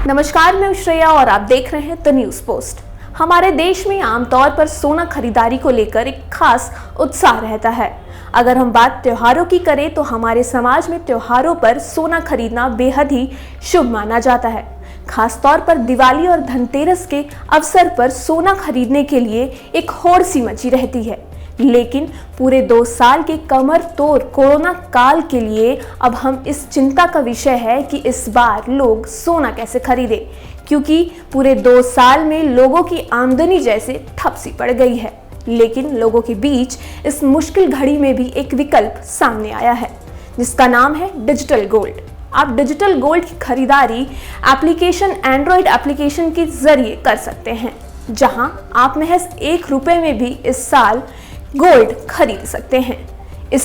नमस्कार, मैं श्रेया और आप देख रहे हैं द न्यूज़ पोस्ट। हमारे देश में आमतौर पर सोना खरीदारी को लेकर एक खास उत्साह रहता है। अगर हम बात त्योहारों की करें तो हमारे समाज में त्योहारों पर सोना खरीदना बेहद ही शुभ माना जाता है। खास तौर पर दिवाली और धनतेरस के अवसर पर सोना खरीदने के लिए एक होड़ सी मची रहती है। लेकिन पूरे 2 साल के कमर तोड़ कोरोना काल के लिए अब हम इस चिंता का विषय है कि इस बार लोग सोना कैसे खरीदें, क्योंकि पूरे 2 साल में लोगों की आमदनी जैसे ठप सी पड़ गई है। लेकिन लोगों के बीच इस मुश्किल घड़ी में भी एक विकल्प सामने आया है, जिसका नाम है डिजिटल गोल्ड। आप डिजिटल गोल्ड की खरीदारी एप्लीकेशन एंड्रॉयड एप्लीकेशन के जरिए कर सकते हैं, जहां आप महज 1 रुपए में भी इस साल गोल्ड खरीद सकते हैं। इस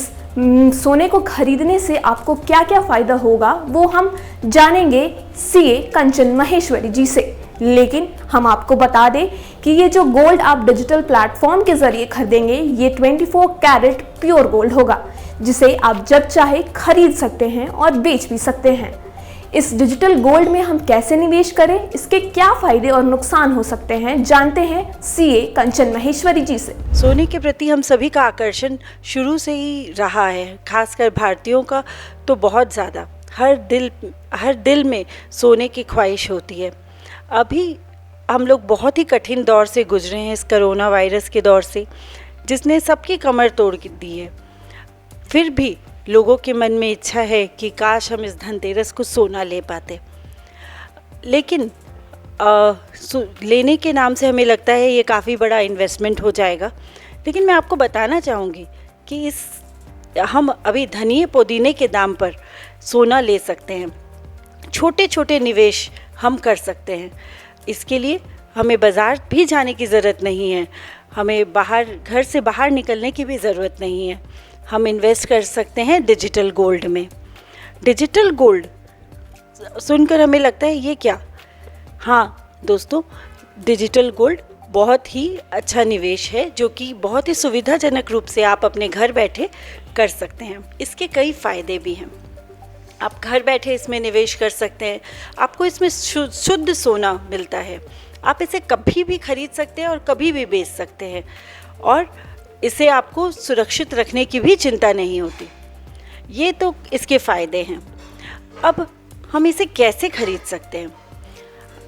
सोने को खरीदने से आपको क्या क्या फायदा होगा वो हम जानेंगे सीए कंचन महेश्वरी जी से। लेकिन हम आपको बता दें कि ये जो गोल्ड आप डिजिटल प्लेटफॉर्म के जरिए खरीदेंगे ये 24 कैरेट प्योर गोल्ड होगा, जिसे आप जब चाहे खरीद सकते हैं और बेच भी सकते हैं। इस डिजिटल गोल्ड में हम कैसे निवेश करें, इसके क्या फायदे और नुकसान हो सकते हैं, जानते हैं सीए कंचन महेश्वरी जी से। सोने के प्रति हम सभी का आकर्षण शुरू से ही रहा है, खासकर भारतीयों का तो बहुत ज़्यादा। हर दिल में सोने की ख्वाहिश होती है। अभी हम लोग बहुत ही कठिन दौर से गुजरे हैं, इस कोरोना वायरस के दौर से, जिसने सबकी कमर तोड़ दी है। फिर भी लोगों के मन में इच्छा है कि काश हम इस धनतेरस को सोना ले पाते, लेकिन लेने के नाम से हमें लगता है ये काफ़ी बड़ा इन्वेस्टमेंट हो जाएगा। लेकिन मैं आपको बताना चाहूँगी कि हम अभी धनिए पुदीने के दाम पर सोना ले सकते हैं। छोटे छोटे निवेश हम कर सकते हैं। इसके लिए हमें बाज़ार भी जाने की ज़रूरत नहीं है, हमें घर से बाहर निकलने की भी ज़रूरत नहीं है। हम इन्वेस्ट कर सकते हैं डिजिटल गोल्ड में। डिजिटल गोल्ड सुनकर हमें लगता है ये क्या? हाँ दोस्तों, डिजिटल गोल्ड बहुत ही अच्छा निवेश है, जो कि बहुत ही सुविधाजनक रूप से आप अपने घर बैठे कर सकते हैं। इसके कई फ़ायदे भी हैं। आप घर बैठे इसमें निवेश कर सकते हैं। आपको इसमें शुद्ध सोना मिलता है। आप इसे कभी भी खरीद सकते हैं और कभी भी बेच सकते हैं, और इसे आपको सुरक्षित रखने की भी चिंता नहीं होती। ये तो इसके फ़ायदे हैं। अब हम इसे कैसे खरीद सकते हैं?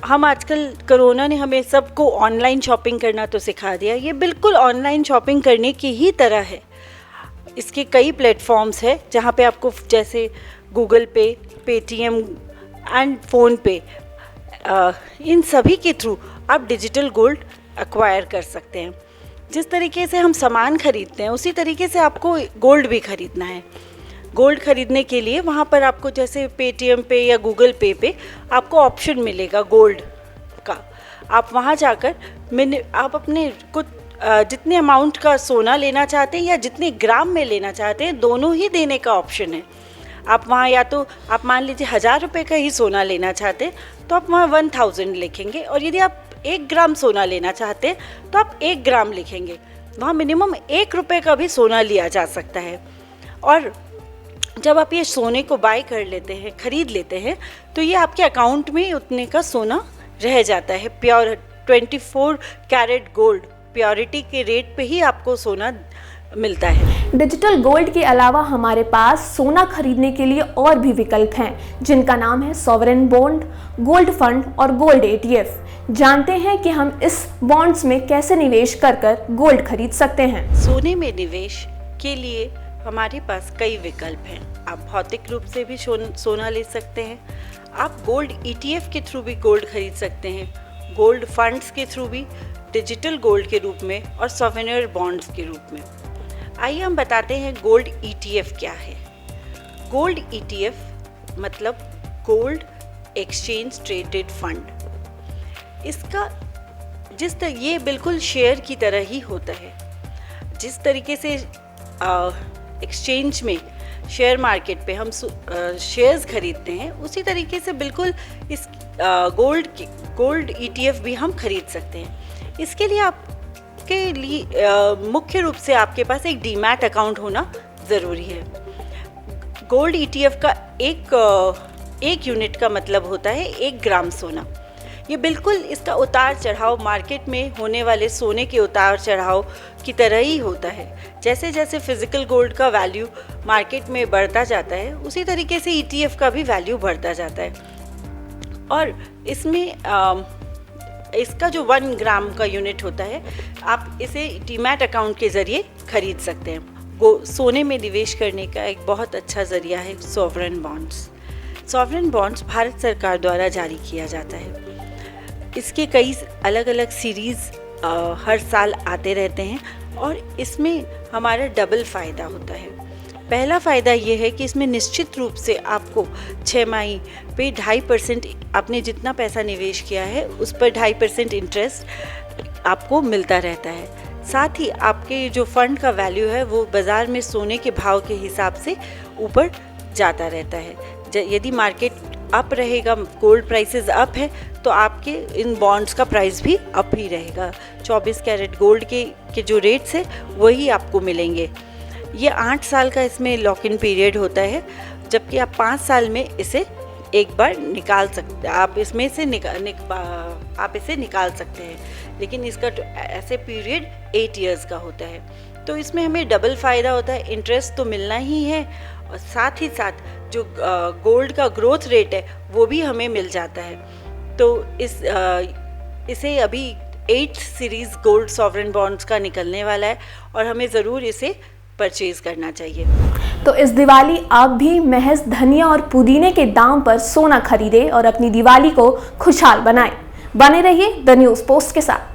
हम आजकल कोरोना ने हमें सबको ऑनलाइन शॉपिंग करना तो सिखा दिया। ये बिल्कुल ऑनलाइन शॉपिंग करने की ही तरह है। इसके कई प्लेटफॉर्म्स हैं जहाँ पे आपको, जैसे गूगल पे, पेटीएम एंड फ़ोनपे, इन सभी के थ्रू आप डिजिटल गोल्ड एक्वायर कर सकते हैं। जिस तरीके से हम सामान खरीदते हैं उसी तरीके से आपको गोल्ड भी खरीदना है। गोल्ड खरीदने के लिए वहाँ पर आपको, जैसे पेटीएम पे या गूगल पे पे आपको ऑप्शन मिलेगा गोल्ड का। आप वहाँ जाकर आप अपने कुछ जितने अमाउंट का सोना लेना चाहते हैं या जितने ग्राम में लेना चाहते हैं, दोनों ही देने का ऑप्शन है। आप वहाँ, या तो आप मान लीजिए 1000 रुपये का ही सोना लेना चाहते हैं तो आप वहाँ 1000 लिखेंगे, और यदि आप 1 ग्राम सोना लेना चाहते हैं तो आप 1 ग्राम लिखेंगे। वहाँ मिनिमम 1 रुपये का भी सोना लिया जा सकता है। और जब आप ये सोने को बाय कर लेते हैं, खरीद लेते हैं, तो ये आपके अकाउंट में उतने का सोना रह जाता है। प्योर 24 कैरेट गोल्ड प्योरिटी के रेट पे ही आपको सोना मिलता है। डिजिटल गोल्ड के अलावा हमारे पास सोना खरीदने के लिए और भी विकल्प हैं, जिनका नाम है सॉवरेन बॉन्ड, गोल्ड फंड और गोल्ड ETF। जानते हैं कि हम इस बॉन्ड्स में कैसे निवेश कर गोल्ड खरीद सकते हैं। सोने में निवेश के लिए हमारे पास कई विकल्प हैं। आप भौतिक रूप से भी सोना ले सकते हैं। आप गोल्ड ETF के थ्रू भी गोल्ड खरीद सकते हैं, गोल्ड फंड्स के थ्रू भी, डिजिटल गोल्ड के रूप में, और सॉवरेन बॉन्ड्स के रूप में। आइए हम बताते हैं गोल्ड ETF क्या है। गोल्ड ETF मतलब गोल्ड एक्सचेंज ट्रेडेड फंड। इसका ये बिल्कुल शेयर की तरह ही होता है। जिस तरीके से एक्सचेंज में, शेयर मार्केट पे हम शेयर्स खरीदते हैं, उसी तरीके से बिल्कुल इस गोल्ड ETF भी हम खरीद सकते हैं। इसके लिए आपके लिए मुख्य रूप से आपके पास एक डीमैट अकाउंट होना ज़रूरी है। गोल्ड ETF का 1 यूनिट का मतलब होता है 1 ग्राम सोना। ये बिल्कुल इसका उतार चढ़ाव मार्केट में होने वाले सोने के उतार चढ़ाव की तरह ही होता है। जैसे जैसे फिजिकल गोल्ड का वैल्यू मार्केट में बढ़ता जाता है, उसी तरीके से ETF का भी वैल्यू बढ़ता जाता है। और इसमें इसका जो 1 ग्राम का यूनिट होता है, आप इसे डीमैट अकाउंट के ज़रिए खरीद सकते हैं। वो सोने में निवेश करने का एक बहुत अच्छा ज़रिया है sovereign bonds. Sovereign bonds Bharat सरकार द्वारा जारी किया जाता है। इसके कई अलग अलग सीरीज़ हर साल आते रहते हैं और इसमें हमारा डबल फ़ायदा होता है। पहला फ़ायदा ये है कि इसमें निश्चित रूप से आपको 6 माही पे 2.5% आपने जितना पैसा निवेश किया है उस पर 2.5% इंटरेस्ट आपको मिलता रहता है। साथ ही आपके जो फंड का वैल्यू है वो बाज़ार में सोने के भाव के हिसाब से ऊपर जाता रहता है। यदि मार्केट अप रहेगा, गोल्ड प्राइसेस अप है, तो आपके इन बॉन्ड्स का प्राइस भी अप ही रहेगा। 24 कैरेट गोल्ड के जो रेट्स है वही आपको मिलेंगे। ये 8 साल का इसमें लॉक इन पीरियड होता है, जबकि आप 5 साल में इसे एक बार निकाल सकते हैं। आप इसमें से आप इसे निकाल सकते हैं, लेकिन इसका ऐसे पीरियड 8 इयर्स का होता है। तो इसमें हमें डबल फ़ायदा होता है, इंटरेस्ट तो मिलना ही है और साथ ही साथ जो गोल्ड का ग्रोथ रेट है वो भी हमें मिल जाता है। तो इसे अभी 8th series gold sovereign bonds का निकलने वाला है और हमें ज़रूर इसे परचेज़ करना चाहिए। तो इस दिवाली आप भी महज धनिया और पुदीने के दाम पर सोना खरीदें और अपनी दिवाली को खुशहाल बनाएं। बने रहिए द न्यूज़ पोस्ट के साथ।